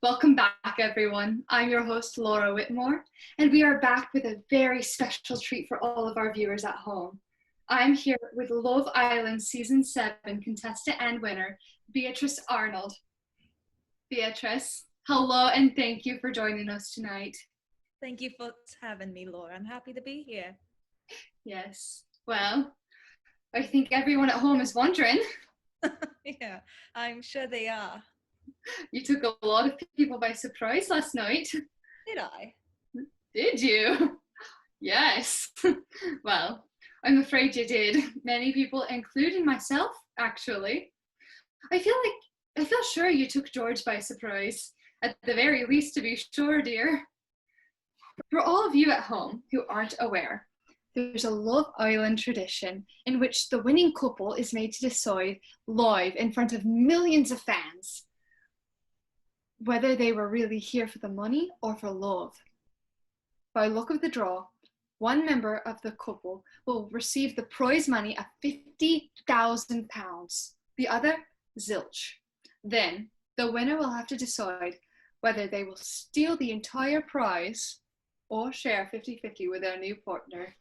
Welcome back, everyone. I'm your host, Laura Whitmore, and we are back with a very special treat for all of our viewers at home. I'm here with Love Island Season 7 contestant and winner, Beatrice Arnold. Beatrice, hello and thank you for joining us tonight. Thank you for having me, Laura. I'm happy to be here. Yes, well, I think everyone at home is wondering. Yeah, I'm sure they are. You took a lot of people by surprise last night. Did I? Did you? Yes. Well, I'm afraid you did. Many people, including myself, actually. I feel sure you took George by surprise. At the very least, to be sure, dear. For all of you at home who aren't aware, there's a Love Island tradition in which the winning couple is made to decide live in front of millions of fans whether they were really here for the money or for love. By luck of the draw, one member of the couple will receive the prize money of £50,000, the other zilch. Then the winner will have to decide whether they will steal the entire prize or share 50-50 with their new partner.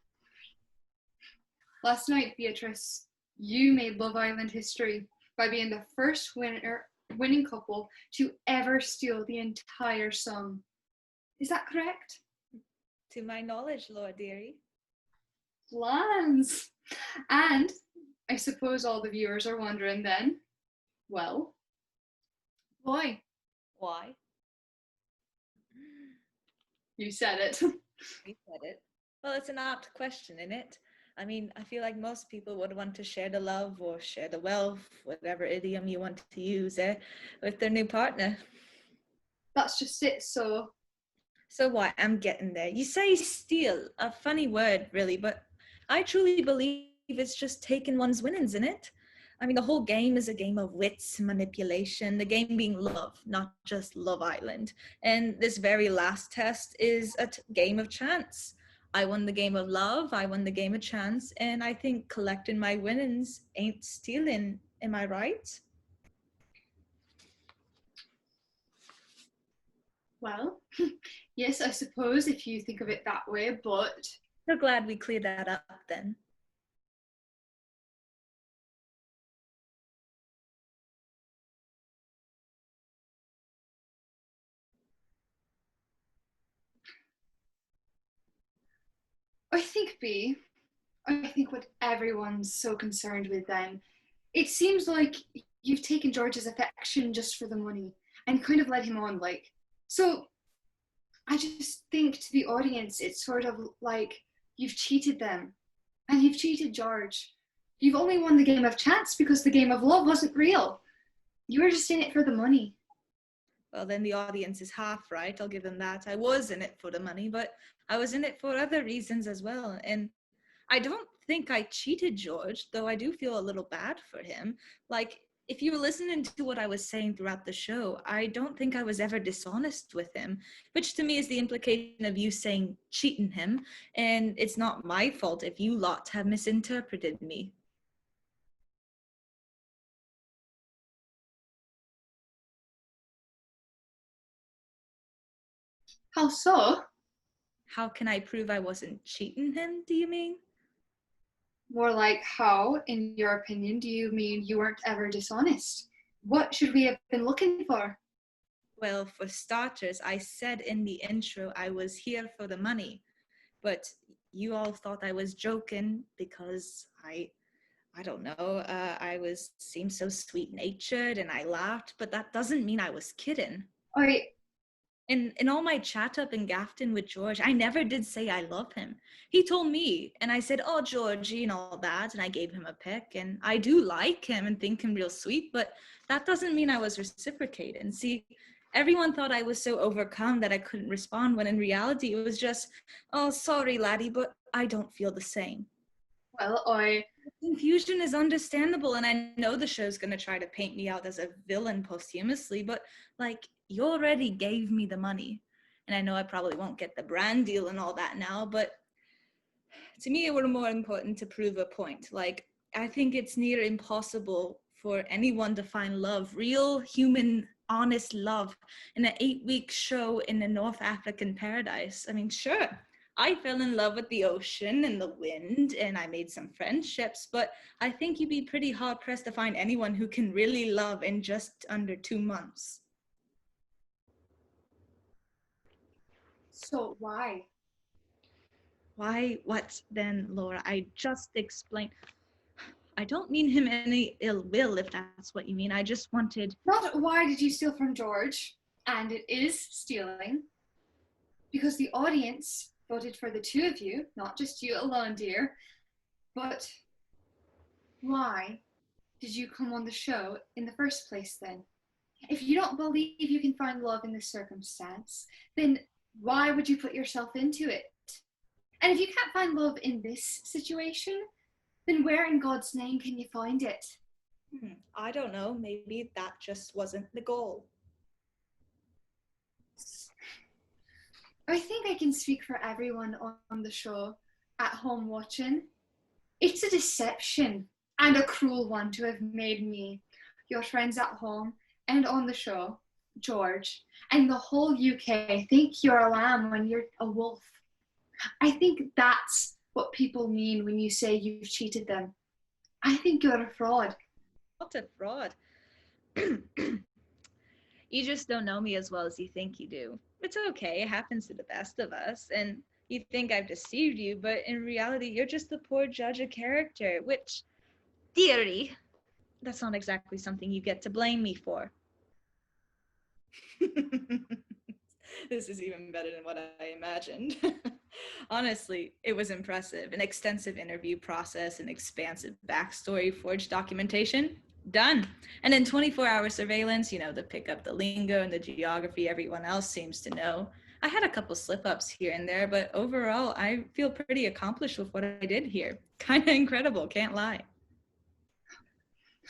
Last night, Beatrice, you made Love Island history by being the first winning couple to ever steal the entire sum. Is that correct? To my knowledge, Lord dearie. Plans. And I suppose all the viewers are wondering then, well, why? Why? You said it. You said it. Well, it's an apt question, isn't it? I mean, I feel like most people would want to share the love or share the wealth, whatever idiom you want to use, with their new partner. That's just it, so what? I'm getting there. You say steal, a funny word, really, but I truly believe it's just taking one's winnings, in it. I mean, the whole game is a game of wits, manipulation, the game being love, not just Love Island. And this very last test is a game of chance. I won the game of love, I won the game of chance, and I think collecting my winnings ain't stealing. Am I right? well, yes, I suppose if you think of it that way, but So glad we cleared that up then. I think what everyone's so concerned with then, it seems like you've taken George's affection just for the money and kind of led him on, like. So I just think to the audience, it's sort of like you've cheated them and you've cheated George. You've only won the game of chance because the game of love wasn't real. You were just in it for the money. Well, then the audience is half right. I'll give them that. I was in it for the money, but I was in it for other reasons as well. And I don't think I cheated George, though I do feel a little bad for him. Like, if you were listening to what I was saying throughout the show, I don't think I was ever dishonest with him, which to me is the implication of you saying cheating him. And it's not my fault if you lot have misinterpreted me. How so? How can I prove I wasn't cheating him, do you mean? More like how, in your opinion, do you mean you weren't ever dishonest? What should we have been looking for? Well, for starters, I said in the intro I was here for the money, but you all thought I was joking because I don't know, seemed so sweet-natured and I laughed, but that doesn't mean I was kidding. In all my chat up in Grafton with George, I never did say I love him. He told me, and I said, oh, Georgie, and all that, and I gave him a pic, and I do like him and think him real sweet, but that doesn't mean I was reciprocating. See, everyone thought I was so overcome that I couldn't respond, when in reality it was just, oh, sorry, laddie, but I don't feel the same. Well, I Confusion is understandable, and I know the show's going to try to paint me out as a villain posthumously, but like, you already gave me the money, and I know I probably won't get the brand deal and all that now, but to me it were more important to prove a point. Like, I think it's near impossible for anyone to find love, real human honest love, in an 8-week show in a North African paradise. I mean, sure, I fell in love with the ocean and the wind, and I made some friendships, but I think you'd be pretty hard pressed to find anyone who can really love in just under 2 months. So why? Why? What then, Laura? I just explained. I don't mean him any ill will, if that's what you mean. I just wanted. Not why did you steal from George? And it is stealing. Because the audience voted for the two of you, not just you alone, dear. But why did you come on the show in the first place then? If you don't believe you can find love in this circumstance, then why would you put yourself into it? And if you can't find love in this situation, then where in God's name can you find it? I don't know. Maybe that just wasn't the goal. I think I can speak for everyone on the show at home watching. It's a deception, and a cruel one, to have made me, your friends at home and on the show, George, and the whole UK think you're a lamb when you're a wolf. I think that's what people mean when you say you've cheated them. I think you're a fraud. Not a fraud. You just don't know me as well as you think you do. It's okay, it happens to the best of us, and you think I've deceived you, but in reality, you're just the poor judge of character, which, theory, that's not exactly something you get to blame me for. This is even better than what I imagined. Honestly, it was impressive. An extensive interview process, an expansive backstory, forged documentation, done. And in 24-hour surveillance, to pick up the lingo and the geography everyone else seems to know. I had a couple slip-ups here and there, but overall, I feel pretty accomplished with what I did here. Kind of incredible, can't lie.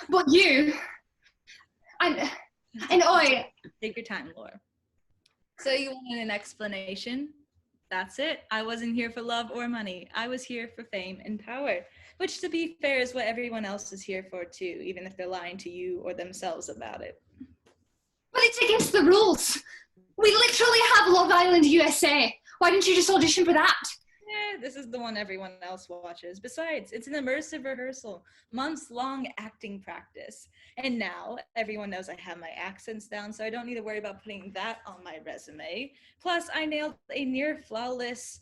But you, and I... Take your time, Laura. So you wanted an explanation? That's it. I wasn't here for love or money. I was here for fame and power, which, to be fair, is what everyone else is here for too, even if they're lying to you or themselves about it. But it's against the rules. We literally have Love Island USA. Why didn't you just audition for that? Yeah, this is the one everyone else watches. Besides, it's an immersive rehearsal, months-long acting practice. And now everyone knows I have my accents down, so I don't need to worry about putting that on my resume. Plus, I nailed a near flawless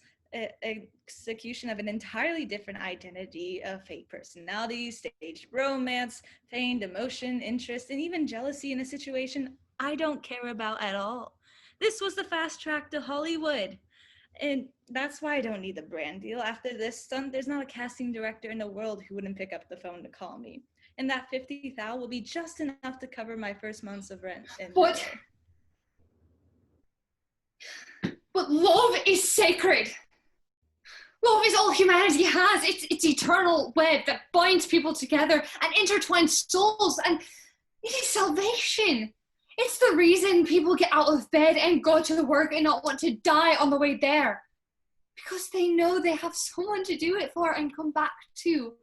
execution of an entirely different identity, a fake personality, staged romance, feigned emotion, interest, and even jealousy in a situation I don't care about at all. This was the fast track to Hollywood. And that's why I don't need the brand deal. After this stunt, there's not a casting director in the world who wouldn't pick up the phone to call me. And that $50,000 will be just enough to cover my first months of rent. But love is sacred. Love is all humanity has. It's eternal web that binds people together and intertwines souls, and it is salvation. It's the reason people get out of bed and go to work and not want to die on the way there. Because they know they have someone to do it for and come back to.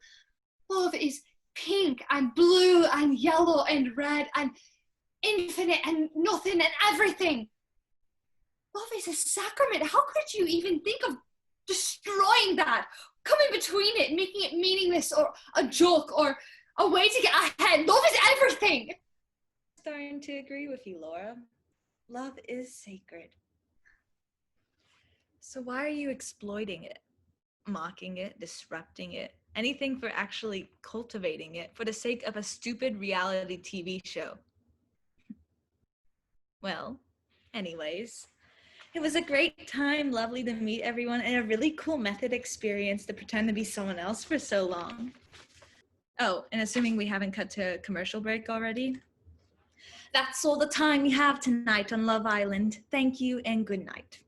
Love is pink and blue and yellow and red and infinite and nothing and everything. Love is a sacrament. How could you even think of destroying that? Coming between it, making it meaningless or a joke or a way to get ahead. Love is everything. Starting to agree with you, Laura. Love is sacred. So why are you exploiting it, mocking it, disrupting it, anything for actually cultivating it for the sake of a stupid reality TV show? Well, anyways, it was a great time, lovely to meet everyone, and a really cool method experience to pretend to be someone else for so long. Oh, and assuming we haven't cut to commercial break already, that's all the time we have tonight on Love Island. Thank you and good night.